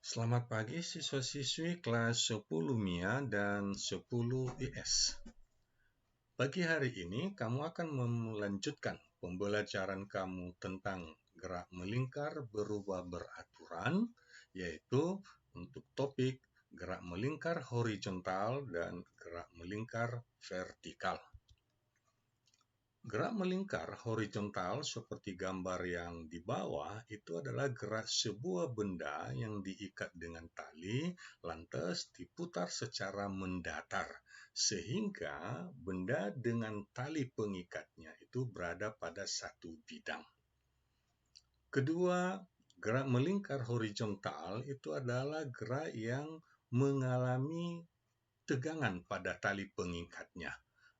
Selamat pagi siswa-siswi kelas 10 MIA dan 10 IS. Pagi hari ini kamu akan melanjutkan pembelajaran kamu tentang gerak melingkar berubah beraturan, yaitu untuk topik gerak melingkar horizontal dan gerak melingkar vertikal. Gerak melingkar horizontal seperti gambar yang di bawah itu adalah gerak sebuah benda yang diikat dengan tali lantas diputar secara mendatar sehingga benda dengan tali pengikatnya itu berada pada satu bidang. Kedua, gerak melingkar horizontal itu adalah gerak yang mengalami tegangan pada tali pengikatnya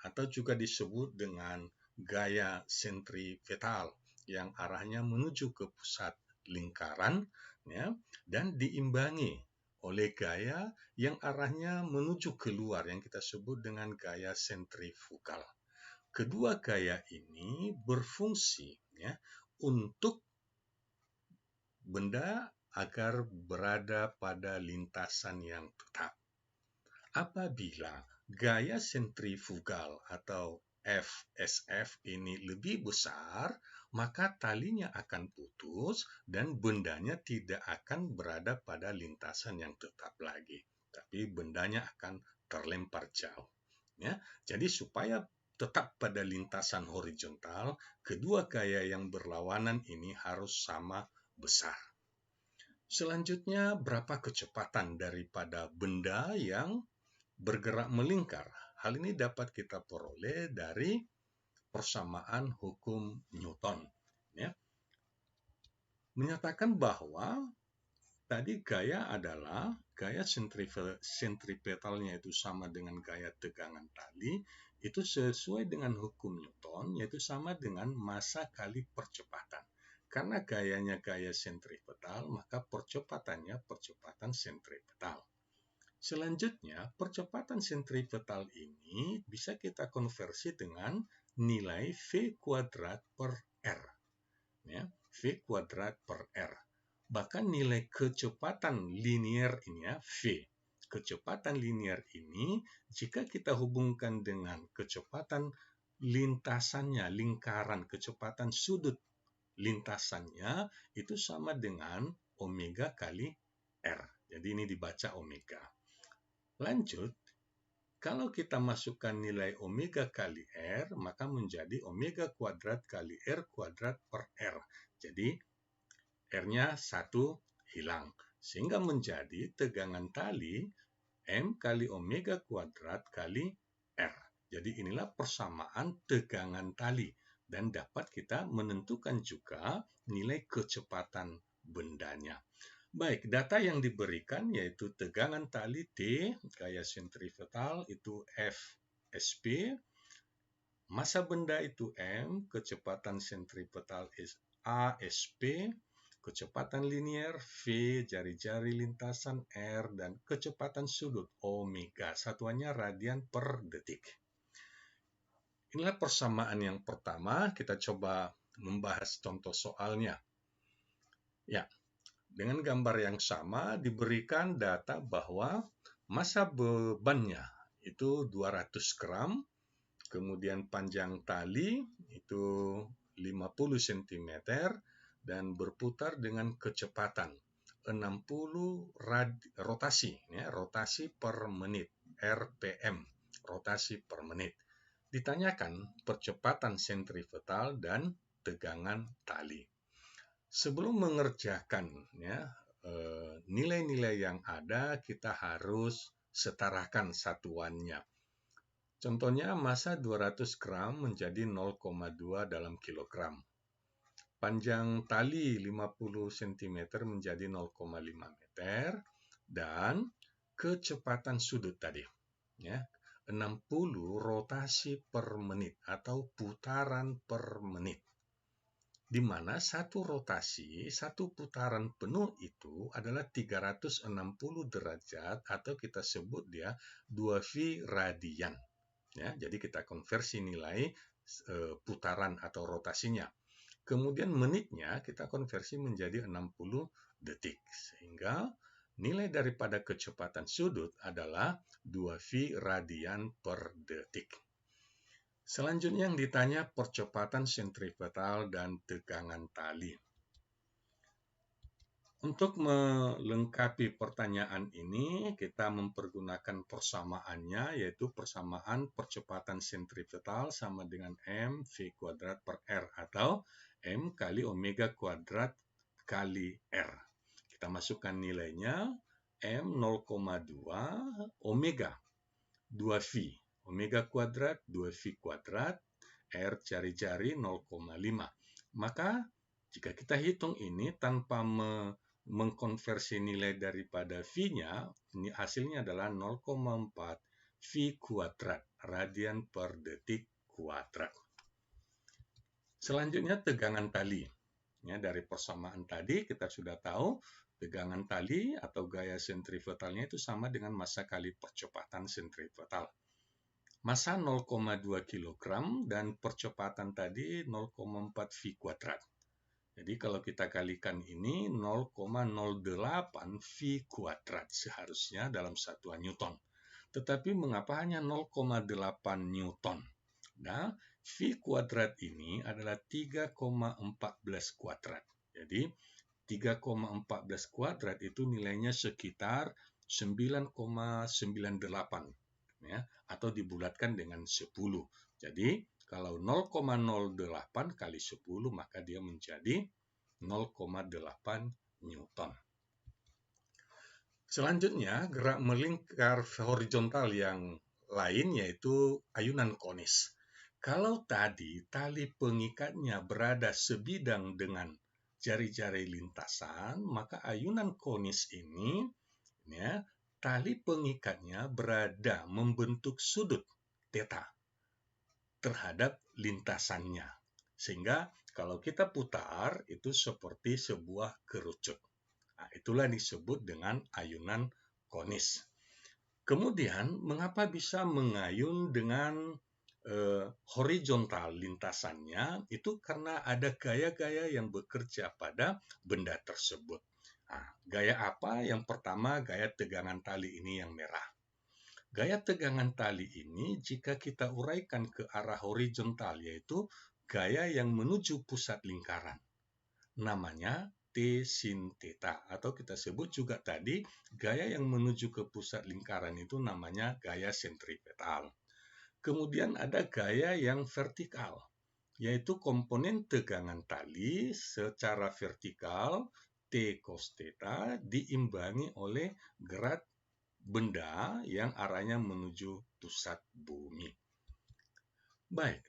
atau juga disebut dengan gaya sentripetal yang arahnya menuju ke pusat lingkaran ya, dan diimbangi oleh gaya yang arahnya menuju keluar yang kita sebut dengan gaya sentrifugal. Kedua gaya ini berfungsi ya, untuk benda agar berada pada lintasan yang tetap. Apabila gaya sentrifugal atau FSF ini lebih besar, maka talinya akan putus dan bendanya tidak akan berada pada lintasan yang tetap lagi, tapi bendanya akan terlempar jauh. Ya, jadi supaya tetap pada lintasan horizontal, kedua gaya yang berlawanan ini harus sama besar. Selanjutnya, berapa kecepatan daripada benda yang bergerak melingkar? Hal ini dapat kita peroleh dari persamaan hukum Newton. Ya. Menyatakan bahwa tadi gaya adalah gaya sentripetalnya itu sama dengan gaya tegangan tali, itu sesuai dengan hukum Newton, yaitu sama dengan massa kali percepatan. Karena gayanya gaya sentripetal, maka percepatannya percepatan sentripetal. Selanjutnya, percepatan sentripetal ini bisa kita konversi dengan nilai V kuadrat per R. Ya, V kuadrat per R. Bahkan nilai kecepatan linier ini ya, V. Kecepatan linier ini jika kita hubungkan dengan kecepatan lintasannya, lingkaran, kecepatan sudut lintasannya itu sama dengan omega kali R. Jadi ini dibaca omega. Lanjut, kalau kita masukkan nilai omega kali R, maka menjadi omega kuadrat kali R kuadrat per R. Jadi, R-nya 1 hilang. Sehingga menjadi tegangan tali M kali omega kuadrat kali R. Jadi inilah persamaan tegangan tali. Dan dapat kita menentukan juga nilai kecepatan bendanya. Baik, data yang diberikan yaitu tegangan tali T, gaya sentripetal itu Fsp, massa benda itu M, kecepatan sentripetal Asp, kecepatan linier V, jari-jari lintasan R, dan kecepatan sudut omega, satuannya radian per detik. Inilah persamaan yang pertama, kita coba membahas contoh soalnya. Ya. Dengan gambar yang sama diberikan data bahwa massa bebannya itu 200 gram, kemudian panjang tali itu 50 cm dan berputar dengan kecepatan 60 rotasi, ya, rotasi per menit, RPM, rotasi per menit. Ditanyakan percepatan sentripetal dan tegangan tali. Sebelum mengerjakan ya, nilai-nilai yang ada, kita harus setarakan satuannya. Contohnya, massa 200 gram menjadi 0,2 dalam kilogram. Panjang tali 50 cm menjadi 0,5 meter. Dan kecepatan sudut tadi. Ya, 60 rotasi per menit atau putaran per menit. Di mana satu rotasi, satu putaran penuh itu adalah 360 derajat atau kita sebut dia 2V radian. Ya, jadi kita konversi nilai putaran atau rotasinya. Kemudian menitnya kita konversi menjadi 60 detik. Sehingga nilai daripada kecepatan sudut adalah 2V radian per detik. Selanjutnya yang ditanya percepatan sentripetal dan tegangan tali. Untuk melengkapi pertanyaan ini, kita mempergunakan persamaannya, yaitu persamaan percepatan sentripetal sama dengan mv kuadrat per R, atau M kali omega kuadrat kali R. Kita masukkan nilainya, M 0,2, omega 2V. Omega kuadrat 2V kuadrat, R jari-jari 0,5. Maka jika kita hitung ini tanpa mengkonversi nilai daripada V-nya, hasilnya adalah 0,4 V kuadrat, radian per detik kuadrat. Selanjutnya tegangan tali. Ya, dari persamaan tadi kita sudah tahu tegangan tali atau gaya sentripetalnya itu sama dengan massa kali percepatan sentripetal. Massa 0,2 kg dan percepatan tadi 0,4 V kuadrat. Jadi kalau kita kalikan ini 0,08 V kuadrat seharusnya dalam satuan Newton. Tetapi mengapa hanya 0,8 Newton? Nah, V kuadrat ini adalah 3,14 kuadrat. Jadi 3,14 kuadrat itu nilainya sekitar 9,98 ya, atau dibulatkan dengan 10. Jadi kalau 0,08 kali 10 maka dia menjadi 0,8 Newton. Selanjutnya gerak melingkar horizontal yang lain yaitu ayunan konis. Kalau tadi tali pengikatnya berada sebidang dengan jari-jari lintasan, maka ayunan konis ini ya, tali pengikatnya berada membentuk sudut theta terhadap lintasannya. Sehingga kalau kita putar, itu seperti sebuah kerucut. Nah, itulah disebut dengan ayunan konis. Kemudian, mengapa bisa mengayun dengan horizontal lintasannya? Itu karena ada gaya-gaya yang bekerja pada benda tersebut. Nah, gaya apa? Yang pertama, gaya tegangan tali ini yang merah. Gaya tegangan tali ini jika kita uraikan ke arah horizontal, yaitu gaya yang menuju pusat lingkaran. Namanya T sin theta, atau kita sebut juga tadi gaya yang menuju ke pusat lingkaran itu namanya gaya sentripetal. Kemudian ada gaya yang vertikal, yaitu komponen tegangan tali secara vertikal T cos theta diimbangi oleh gerak benda yang arahnya menuju pusat bumi. Baik,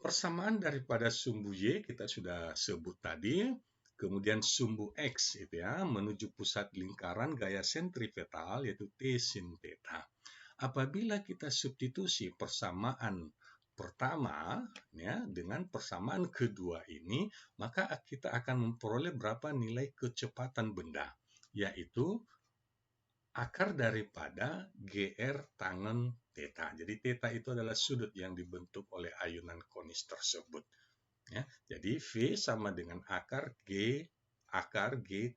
persamaan daripada sumbu Y kita sudah sebut tadi, kemudian sumbu X itu ya, menuju pusat lingkaran gaya sentripetal yaitu T sin theta. Apabila kita substitusi persamaan pertama ya, dengan persamaan kedua ini, maka kita akan memperoleh berapa nilai kecepatan benda, yaitu akar daripada GR tangen theta. Jadi theta itu adalah sudut yang dibentuk oleh ayunan konis tersebut. Ya, jadi V sama dengan akar G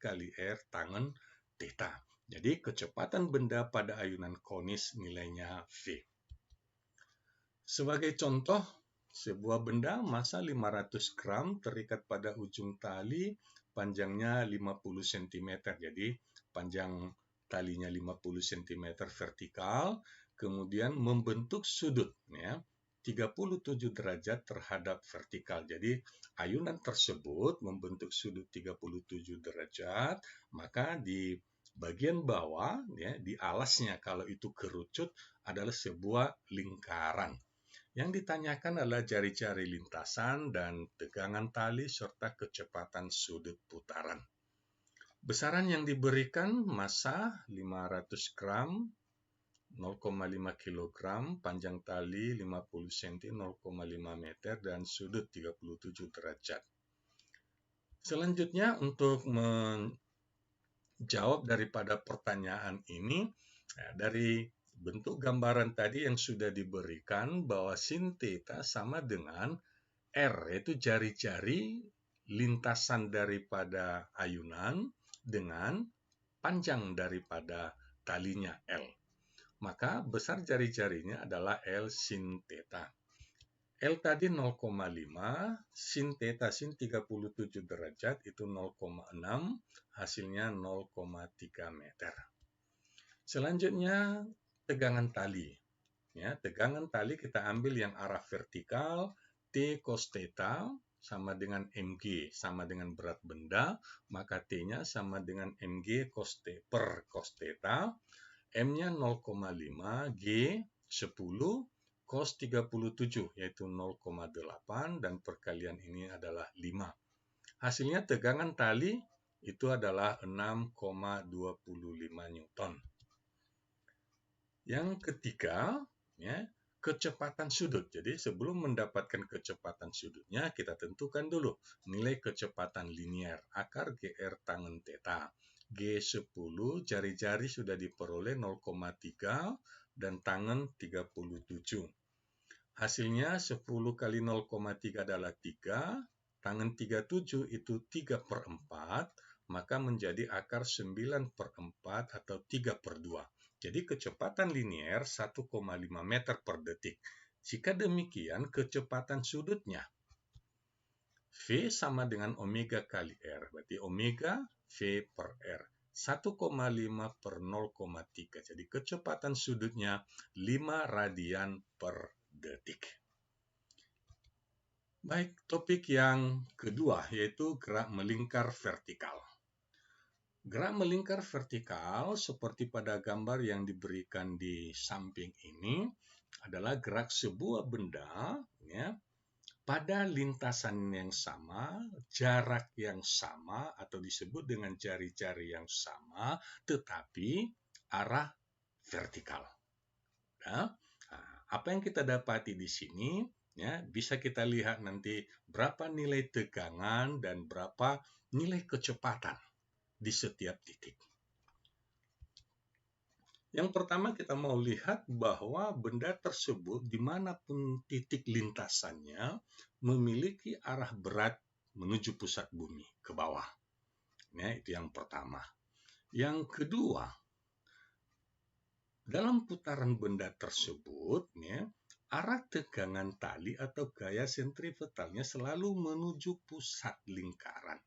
kali R tangen theta. Jadi kecepatan benda pada ayunan konis nilainya V. Sebagai contoh, sebuah benda massa 500 gram terikat pada ujung tali panjangnya 50 cm. Jadi panjang talinya 50 cm vertikal, kemudian membentuk sudut ya, 37 derajat terhadap vertikal. Jadi ayunan tersebut membentuk sudut 37 derajat, maka di bagian bawah ya, di alasnya kalau itu kerucut adalah sebuah lingkaran. Yang ditanyakan adalah jari-jari lintasan dan tegangan tali serta kecepatan sudut putaran. Besaran yang diberikan massa 500 gram, 0,5 kg, panjang tali 50 cm, 0,5 meter, dan sudut 37 derajat. Selanjutnya untuk menjawab daripada pertanyaan ini, dari bentuk gambaran tadi yang sudah diberikan bahwa sin theta sama dengan R, yaitu jari-jari lintasan daripada ayunan dengan panjang daripada talinya L. Maka besar jari-jarinya adalah L sin theta. L tadi 0,5, sin theta sin 37 derajat itu 0,6, hasilnya 0,3 meter. Selanjutnya tegangan tali. Ya, tegangan tali kita ambil yang arah vertikal, T cos theta sama dengan mg, sama dengan berat benda, maka T-nya sama dengan mg per cos theta, M-nya 0,5, G 10, cos 37 yaitu 0,8 dan perkalian ini adalah 5. Hasilnya tegangan tali itu adalah 6,25 Newton. Yang ketiga, ya, kecepatan sudut. Jadi sebelum mendapatkan kecepatan sudutnya, kita tentukan dulu nilai kecepatan linear akar GR tangen theta. G10 jari-jari sudah diperoleh 0,3 dan tangen 37. Hasilnya 10 kali 0,3 adalah 3, tangen 37 itu 3/4, maka menjadi akar 9/4 atau 3/2. Jadi kecepatan linear 1,5 meter per detik. Jika demikian, kecepatan sudutnya V sama dengan omega kali R. Berarti omega V per R. 1,5 per 0,3. Jadi kecepatan sudutnya 5 radian per detik. Baik, topik yang kedua yaitu gerak melingkar vertikal. Gerak melingkar vertikal seperti pada gambar yang diberikan di samping ini adalah gerak sebuah benda ya, pada lintasan yang sama, jarak yang sama atau disebut dengan jari-jari yang sama, tetapi arah vertikal. Nah, apa yang kita dapati di sini ya, bisa kita lihat nanti berapa nilai tegangan dan berapa nilai kecepatan di setiap titik. Yang pertama kita mau lihat bahwa benda tersebut dimanapun titik lintasannya memiliki arah berat menuju pusat bumi ke bawah. Ya, itu yang pertama. Yang kedua, dalam putaran benda tersebut, ya, arah tegangan tali atau gaya sentripetalnya selalu menuju pusat lingkaran.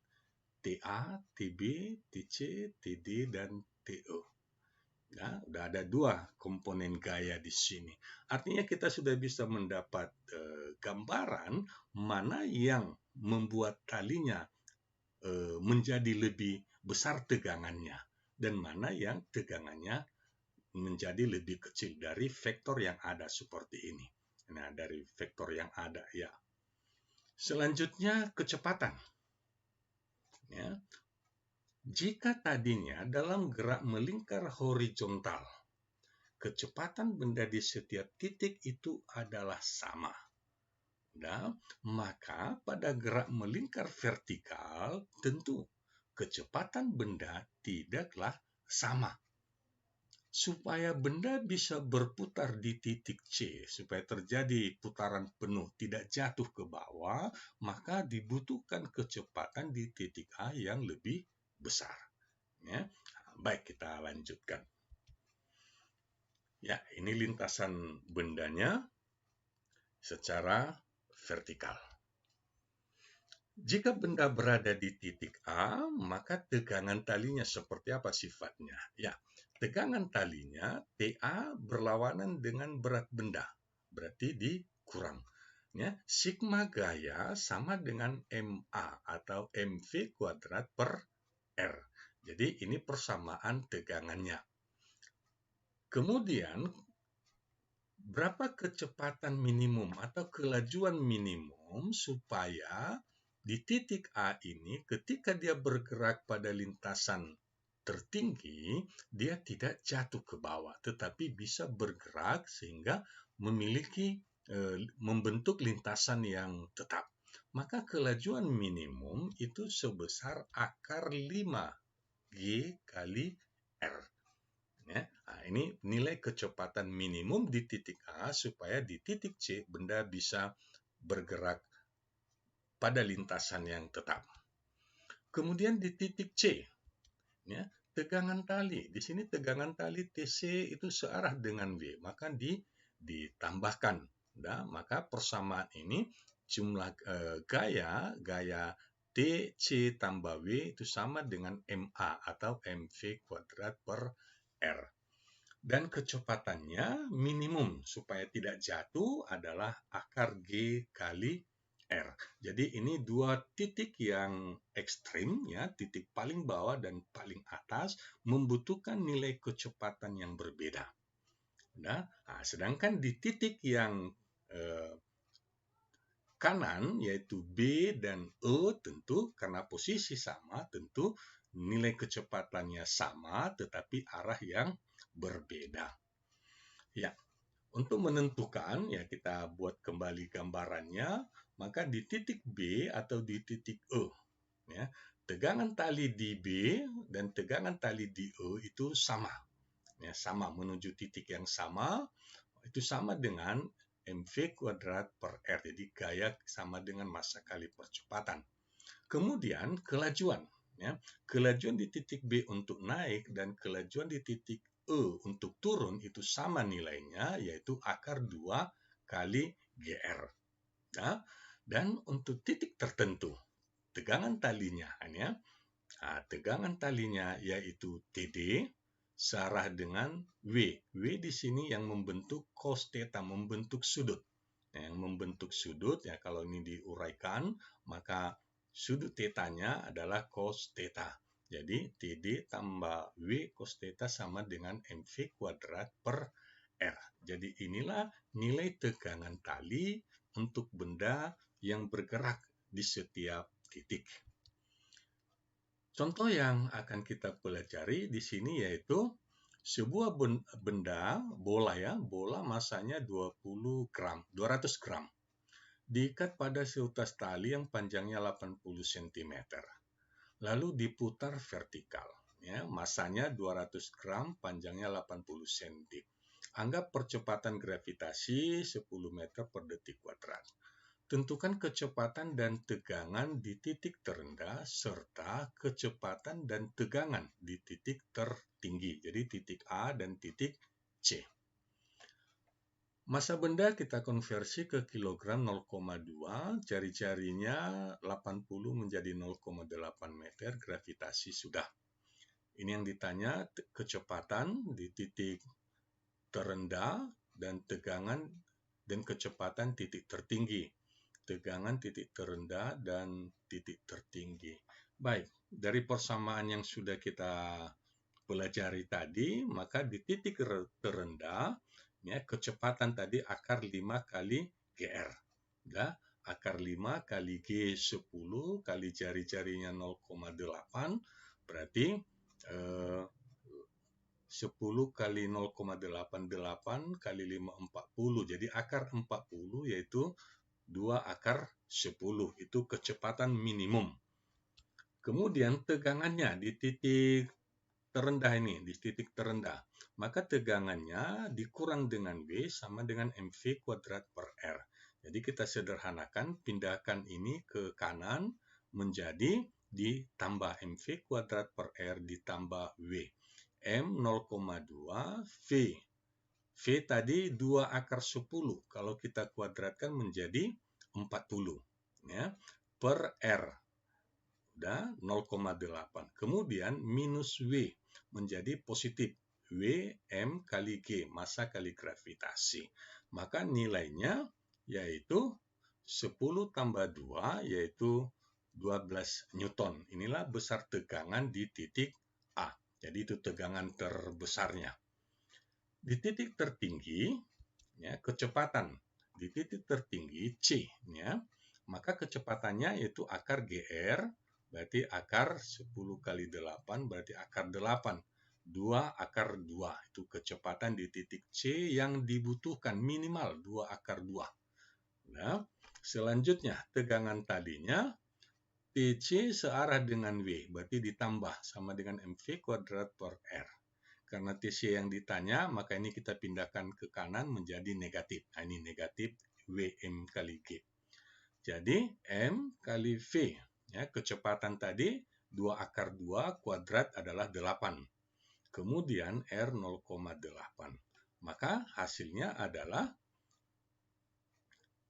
TA, TB, TC, TD, dan TE. Ya, udah ada 2 komponen gaya di sini. Artinya kita sudah bisa mendapat gambaran mana yang membuat talinya menjadi lebih besar tegangannya dan mana yang tegangannya menjadi lebih kecil dari vektor yang ada seperti ini. Nah, dari vektor yang ada ya. Selanjutnya kecepatan. Ya. Jika tadinya dalam gerak melingkar horizontal, kecepatan benda di setiap titik itu adalah sama. Nah, maka pada gerak melingkar vertikal, tentu kecepatan benda tidaklah sama. Supaya benda bisa berputar di titik C, supaya terjadi putaran penuh, tidak jatuh ke bawah, maka dibutuhkan kecepatan di titik A yang lebih besar. Ya. Baik, kita lanjutkan. Ya, ini lintasan bendanya secara vertikal. Jika benda berada di titik A, maka tegangan talinya seperti apa sifatnya? Ya, tegangan talinya TA berlawanan dengan berat benda, berarti dikurang. Ya, sigma gaya sama dengan MA atau MV kuadrat per R. Jadi ini persamaan tegangannya. Kemudian, berapa kecepatan minimum atau kelajuan minimum supaya di titik A ini ketika dia bergerak pada lintasan tertinggi, dia tidak jatuh ke bawah, tetapi bisa bergerak sehingga membentuk lintasan yang tetap. Maka kelajuan minimum itu sebesar akar 5G kali R. Ya, ini nilai kecepatan minimum di titik A supaya di titik C benda bisa bergerak pada lintasan yang tetap. Kemudian di titik C, ya, tegangan tali. Di sini tegangan tali TC itu searah dengan W, maka ditambahkan. Nah, maka persamaan ini jumlah gaya DC tambah W itu sama dengan MA atau MV kuadrat per R. Dan kecepatannya minimum supaya tidak jatuh adalah akar G kali R. Jadi ini dua titik yang ekstrim, ya, titik paling bawah dan paling atas membutuhkan nilai kecepatan yang berbeda. Nah, sedangkan di titik yang kanan yaitu B dan E tentu karena posisi sama, tentu nilai kecepatannya sama tetapi arah yang berbeda. Ya, untuk menentukan, ya kita buat kembali gambarannya, maka di titik B atau di titik E, ya, tegangan tali di B dan tegangan tali di E itu sama. Ya, sama menuju titik yang sama, itu sama dengan MV kuadrat per R. Jadi gaya sama dengan massa kali percepatan. Kemudian kelajuan. Ya, kelajuan di titik B untuk naik dan kelajuan di titik E untuk turun itu sama nilainya, yaitu akar 2 kali GR. Nah, dan untuk titik tertentu, tegangan talinya, tegangan talinya yaitu TD searah dengan W. W di sini yang membentuk cos theta, membentuk sudut. Yang membentuk sudut, ya kalau ini diuraikan, maka sudut tetanya adalah cos theta. Jadi TD tambah W cos theta sama dengan MV kuadrat per R. Jadi inilah nilai tegangan tali untuk benda yang bergerak di setiap titik. Contoh yang akan kita pelajari di sini yaitu sebuah benda, bola masanya 200 gram, diikat pada seutas tali yang panjangnya 80 cm, lalu diputar vertikal. Ya, masanya 200 gram, panjangnya 80 cm. Anggap percepatan gravitasi 10 meter per detik kuadrat. Tentukan kecepatan dan tegangan di titik terendah serta kecepatan dan tegangan di titik tertinggi. Jadi titik A dan titik C. Massa benda kita konversi ke kilogram 0,2, jari-jarinya 80 menjadi 0,8 meter, gravitasi sudah. Ini yang ditanya kecepatan di titik terendah dan tegangan dan kecepatan titik tertinggi. Tegangan titik terendah dan titik tertinggi. Baik, dari persamaan yang sudah kita pelajari tadi, maka di titik terendah, ya, kecepatan tadi akar 5 kali GR. Ya, akar 5 kali G 10 kali jari-jarinya 0,8, berarti 10 kali 0,88 kali 5, 40. Jadi akar 40 yaitu 2 akar 10, itu kecepatan minimum. Kemudian tegangannya di titik terendah ini, di titik terendah, maka tegangannya dikurang dengan W sama dengan MV kuadrat per R. Jadi kita sederhanakan, pindahkan ini ke kanan menjadi ditambah MV kuadrat per R ditambah W. M 0,2 V. V tadi 2 akar 10, kalau kita kuadratkan menjadi 40, ya, per R. Udah 0,8. Kemudian minus W menjadi positif. W M kali G, massa kali gravitasi. Maka nilainya yaitu 10 tambah 2 yaitu 12 Newton. Inilah besar tegangan di titik A. Jadi itu tegangan terbesarnya. Di titik tertinggi, ya, kecepatan di titik tertinggi C, ya, maka kecepatannya yaitu akar GR, berarti akar 10 kali 8, berarti akar 8. 2 akar 2, itu kecepatan di titik C yang dibutuhkan minimal 2 akar 2. Nah, selanjutnya tegangan talinya TC searah dengan W, berarti ditambah sama dengan MV kuadrat per R. Karena TC yang ditanya, maka ini kita pindahkan ke kanan menjadi negatif. Nah, ini negatif WM kali G. Jadi, M kali V. Ya, kecepatan tadi 2 akar 2 kuadrat adalah 8. Kemudian R 0,8. Maka hasilnya adalah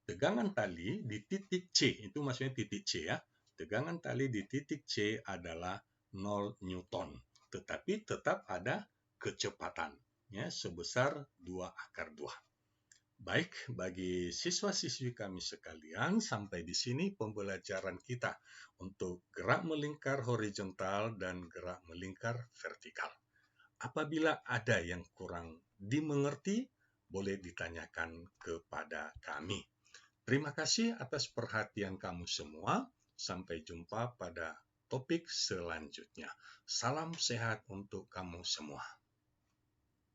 tegangan tali di titik C, itu maksudnya titik C ya. Tegangan tali di titik C adalah 0 Newton. Tetapi tetap ada kecepatannya sebesar 2 akar 2. Baik, bagi siswa-siswi kami sekalian, sampai di sini pembelajaran kita untuk gerak melingkar horizontal dan gerak melingkar vertikal. Apabila ada yang kurang dimengerti, boleh ditanyakan kepada kami. Terima kasih atas perhatian kamu semua. Sampai jumpa pada topik selanjutnya. Salam sehat untuk kamu semua.